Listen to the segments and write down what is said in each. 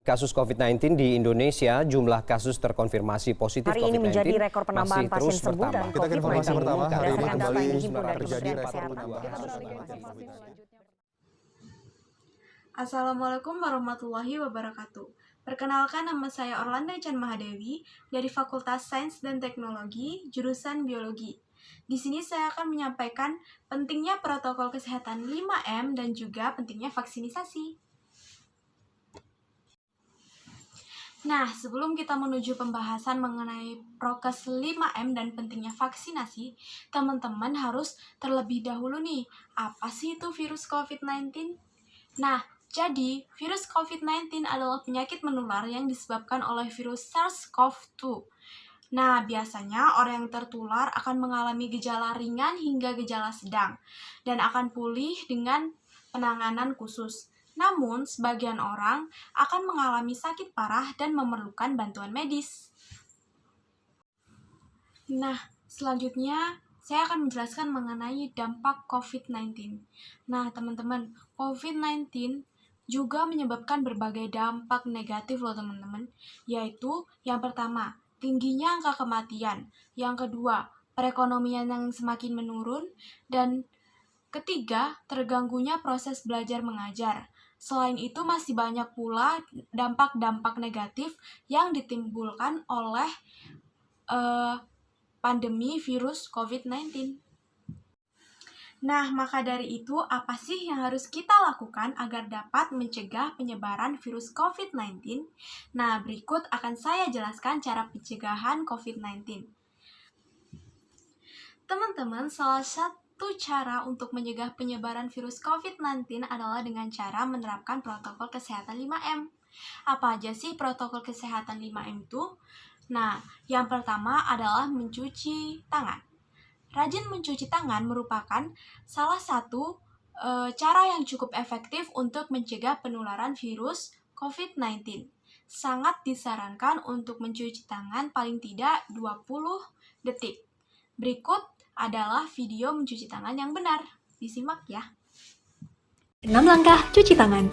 Kasus COVID-19 di Indonesia, jumlah kasus terkonfirmasi positif hari ini COVID-19 menjadi rekor penambahan masih pasien terus sembuh dan bertambah. Kita ke informasi COVID-19 pertama, hari ini berdasarkan data kembali yang dihimpun dari terjadi Kementerian rekor Kesehatan. penambahan Assalamualaikum warahmatullahi wabarakatuh. Perkenalkan, nama saya Orlanda Chan Mahadewi dari Fakultas Sains dan Teknologi, jurusan Biologi. Di sini saya akan menyampaikan pentingnya protokol kesehatan 5M dan juga pentingnya vaksinisasi. Nah, sebelum kita menuju pembahasan mengenai prokes 5M dan pentingnya vaksinasi, teman-teman harus terlebih dahulu nih, apa sih itu virus COVID-19? Nah, jadi virus COVID-19 adalah penyakit menular yang disebabkan oleh virus SARS-CoV-2. Nah, biasanya orang yang tertular akan mengalami gejala ringan hingga gejala sedang dan akan pulih dengan penanganan khusus. Namun, sebagian orang akan mengalami sakit parah dan memerlukan bantuan medis. Nah, selanjutnya saya akan menjelaskan mengenai dampak COVID-19. Nah, teman-teman, COVID-19 juga menyebabkan berbagai dampak negatif loh teman-teman, yaitu yang pertama, tingginya angka kematian, yang kedua, perekonomian yang semakin menurun, dan ketiga, terganggunya proses belajar mengajar. Selain itu masih banyak pula dampak-dampak negatif yang ditimbulkan oleh pandemi virus COVID-19. Nah, maka dari itu, apa sih yang harus kita lakukan agar dapat mencegah penyebaran virus COVID-19? Nah, berikut akan saya jelaskan cara pencegahan COVID-19. Teman-teman, salah satu cara untuk mencegah penyebaran virus COVID-19 adalah dengan cara menerapkan protokol kesehatan 5M. Apa aja sih protokol kesehatan 5M itu? Nah, yang pertama adalah mencuci tangan. Rajin mencuci tangan merupakan salah satu cara yang cukup efektif untuk mencegah penularan virus COVID-19. Sangat disarankan untuk mencuci tangan paling tidak 20 detik. Berikut adalah video mencuci tangan yang benar. Disimak ya. 6 langkah cuci tangan.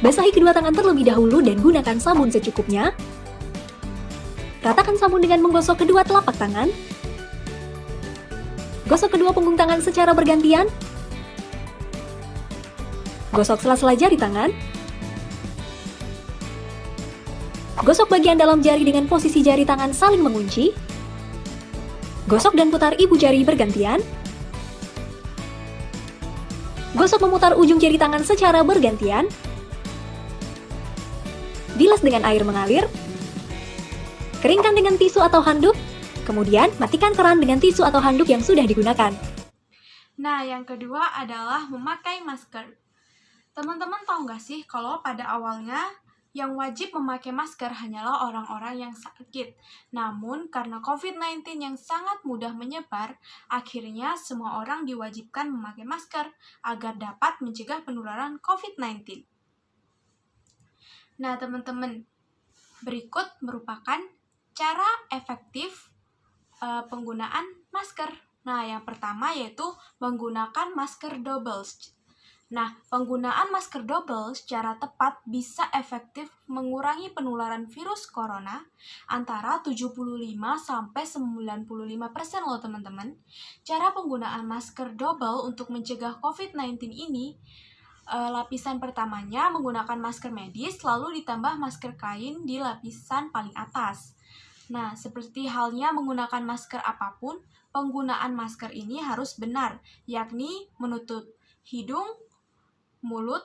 Basahi kedua tangan terlebih dahulu dan gunakan sabun secukupnya. Ratakan sabun dengan menggosok kedua telapak tangan. Gosok kedua punggung tangan secara bergantian. Gosok sela-sela jari tangan. Gosok bagian dalam jari dengan posisi jari tangan saling mengunci. Gosok dan putar ibu jari bergantian. Gosok memutar ujung jari tangan secara bergantian. Bilas dengan air mengalir. Keringkan dengan tisu atau handuk. Kemudian, matikan keran dengan tisu atau handuk yang sudah digunakan. Nah, yang kedua adalah memakai masker. Teman-teman tahu nggak sih kalau pada awalnya yang wajib memakai masker hanyalah orang-orang yang sakit. Namun, karena COVID-19 yang sangat mudah menyebar, akhirnya semua orang diwajibkan memakai masker agar dapat mencegah penularan COVID-19. Nah, teman-teman, berikut merupakan cara efektif penggunaan masker. Nah, yang pertama yaitu menggunakan masker double. Nah, penggunaan masker double secara tepat bisa efektif mengurangi penularan virus corona antara 75-95% loh teman-teman. Cara penggunaan masker double untuk mencegah COVID-19 ini, lapisan pertamanya menggunakan masker medis, lalu ditambah masker kain di lapisan paling atas. Nah, seperti halnya menggunakan masker apapun, penggunaan masker ini harus benar, yakni menutup hidung, mulut,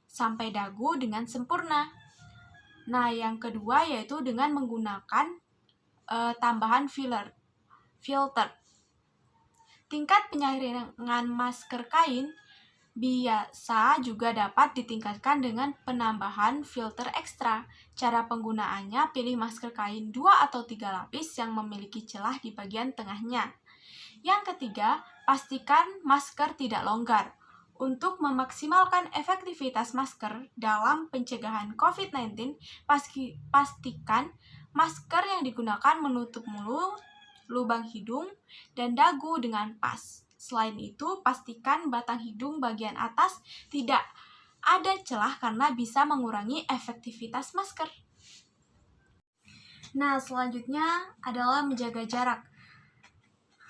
sampai dagu dengan sempurna. Nah, yang kedua yaitu dengan menggunakan tambahan filter. Tingkat penyaringan masker kain biasa juga dapat ditingkatkan dengan penambahan filter ekstra. Cara penggunaannya, pilih masker kain 2 atau 3 lapis yang memiliki celah di bagian tengahnya. Yang ketiga, pastikan masker tidak longgar. Untuk memaksimalkan efektivitas masker dalam pencegahan COVID-19, pastikan masker yang digunakan menutup mulut, lubang hidung, dan dagu dengan pas. Selain itu, pastikan batang hidung bagian atas tidak ada celah karena bisa mengurangi efektivitas masker. Nah, selanjutnya adalah menjaga jarak.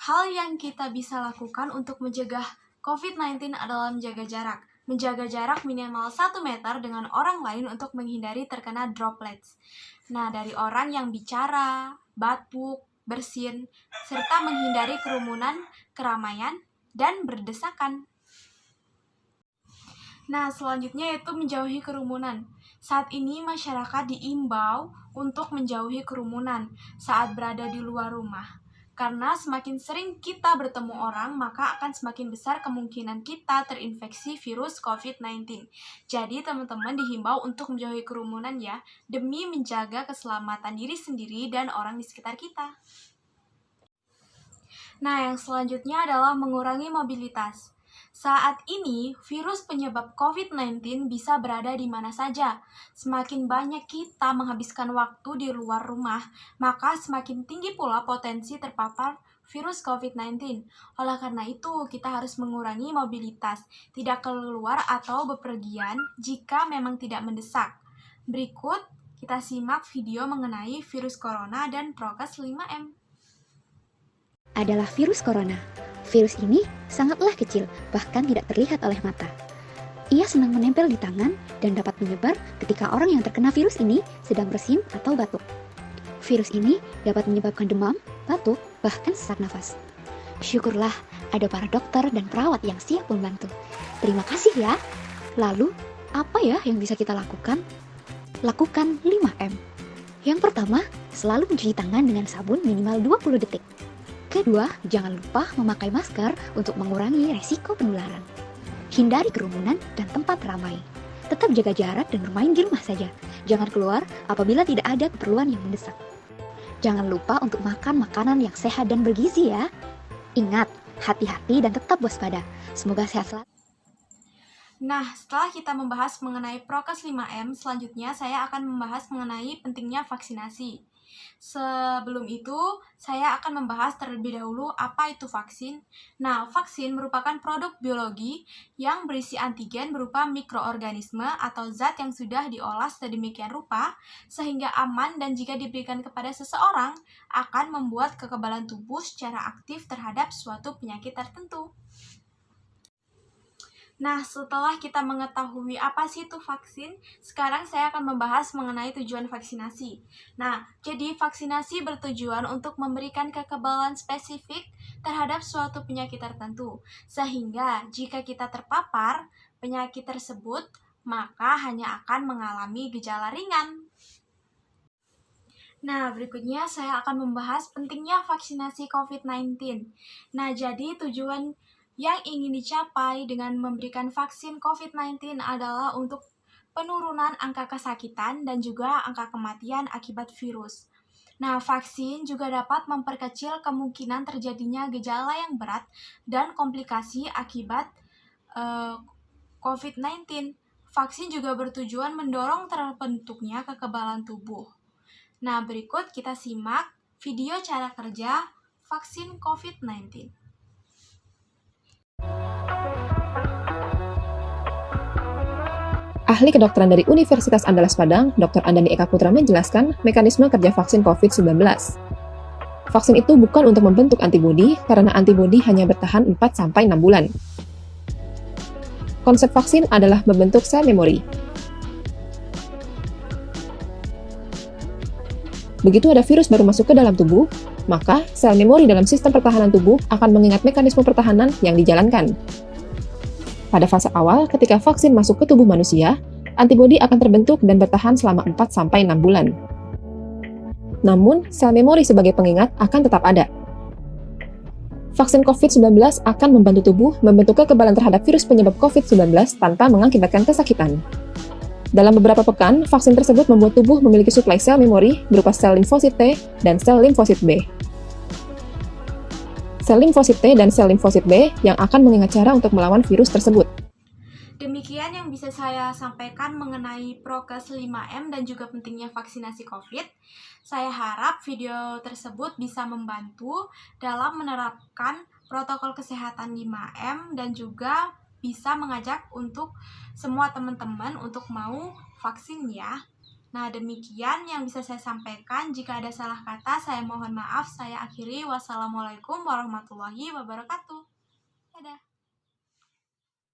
Hal yang kita bisa lakukan untuk mencegah COVID-19 adalah menjaga jarak. Menjaga jarak minimal 1 meter dengan orang lain untuk menghindari terkena droplets. Nah, dari orang yang bicara, batuk, bersin, serta menghindari kerumunan, keramaian, dan berdesakan. Nah, selanjutnya yaitu menjauhi kerumunan. Saat ini masyarakat diimbau untuk menjauhi kerumunan saat berada di luar rumah. Karena semakin sering kita bertemu orang, maka akan semakin besar kemungkinan kita terinfeksi virus COVID-19. Jadi teman-teman dihimbau untuk menjauhi kerumunan ya, demi menjaga keselamatan diri sendiri dan orang di sekitar kita. Nah, yang selanjutnya adalah mengurangi mobilitas. Saat ini, virus penyebab COVID-19 bisa berada di mana saja. Semakin banyak kita menghabiskan waktu di luar rumah, maka semakin tinggi pula potensi terpapar virus COVID-19. Oleh karena itu, kita harus mengurangi mobilitas, tidak keluar atau bepergian jika memang tidak mendesak. Berikut, kita simak video mengenai virus corona dan prokes 5M. Adalah virus corona. Virus ini sangatlah kecil, bahkan tidak terlihat oleh mata. Ia senang menempel di tangan dan dapat menyebar ketika orang yang terkena virus ini sedang bersin atau batuk. Virus ini dapat menyebabkan demam, batuk, bahkan sesak nafas. Syukurlah ada para dokter dan perawat yang siap membantu. Terima kasih ya. Lalu, apa ya yang bisa kita lakukan? Lakukan 5M. Yang pertama, selalu mencuci tangan dengan sabun minimal 20 detik. Kedua, jangan lupa memakai masker untuk mengurangi resiko penularan. Hindari kerumunan dan tempat ramai. Tetap jaga jarak dan bermain di rumah saja. Jangan keluar apabila tidak ada keperluan yang mendesak. Jangan lupa untuk makan makanan yang sehat dan bergizi ya. Ingat, hati-hati dan tetap waspada. Semoga sehat selalu. Nah, setelah kita membahas mengenai prokes 5M, selanjutnya saya akan membahas mengenai pentingnya vaksinasi. Sebelum itu, saya akan membahas terlebih dahulu apa itu vaksin. Nah, vaksin merupakan produk biologi yang berisi antigen berupa mikroorganisme atau zat yang sudah diolah sedemikian rupa sehingga aman dan jika diberikan kepada seseorang akan membuat kekebalan tubuh secara aktif terhadap suatu penyakit tertentu. Nah, setelah kita mengetahui apa sih itu vaksin, sekarang saya akan membahas mengenai tujuan vaksinasi. Nah, jadi vaksinasi bertujuan untuk memberikan kekebalan spesifik terhadap suatu penyakit tertentu, sehingga jika kita terpapar penyakit tersebut, maka hanya akan mengalami gejala ringan. Nah, berikutnya saya akan membahas pentingnya vaksinasi COVID-19. Nah, jadi tujuan yang ingin dicapai dengan memberikan vaksin COVID-19 adalah untuk penurunan angka kesakitan dan juga angka kematian akibat virus. Nah, vaksin juga dapat memperkecil kemungkinan terjadinya gejala yang berat dan komplikasi akibat COVID-19. Vaksin juga bertujuan mendorong terbentuknya kekebalan tubuh. Nah, berikut kita simak video cara kerja vaksin COVID-19. Ahli kedokteran dari Universitas Andalas Padang, Dr. Andani Eka Putra menjelaskan mekanisme kerja vaksin COVID-19. Vaksin itu bukan untuk membentuk antibodi, karena antibodi hanya bertahan 4-6 bulan. Konsep vaksin adalah membentuk sel memori. Begitu ada virus baru masuk ke dalam tubuh, maka sel memori dalam sistem pertahanan tubuh akan mengingat mekanisme pertahanan yang dijalankan. Pada fase awal, ketika vaksin masuk ke tubuh manusia, antibodi akan terbentuk dan bertahan selama 4-6 bulan. Namun, sel memori sebagai pengingat akan tetap ada. Vaksin COVID-19 akan membantu tubuh membentuk kekebalan terhadap virus penyebab COVID-19 tanpa mengakibatkan kesakitan. Dalam beberapa pekan, vaksin tersebut membuat tubuh memiliki suplai sel memori berupa sel limfosit T dan sel limfosit B. Sel limfosit T dan sel limfosit B yang akan mengingat cara untuk melawan virus tersebut. Demikian yang bisa saya sampaikan mengenai prokes 5M dan juga pentingnya vaksinasi COVID. Saya harap video tersebut bisa membantu dalam menerapkan protokol kesehatan 5M dan juga bisa mengajak untuk semua teman-teman untuk mau vaksin ya. Nah, demikian yang bisa saya sampaikan. Jika ada salah kata, saya mohon maaf. Saya akhiri. Wassalamualaikum warahmatullahi wabarakatuh. Dadah.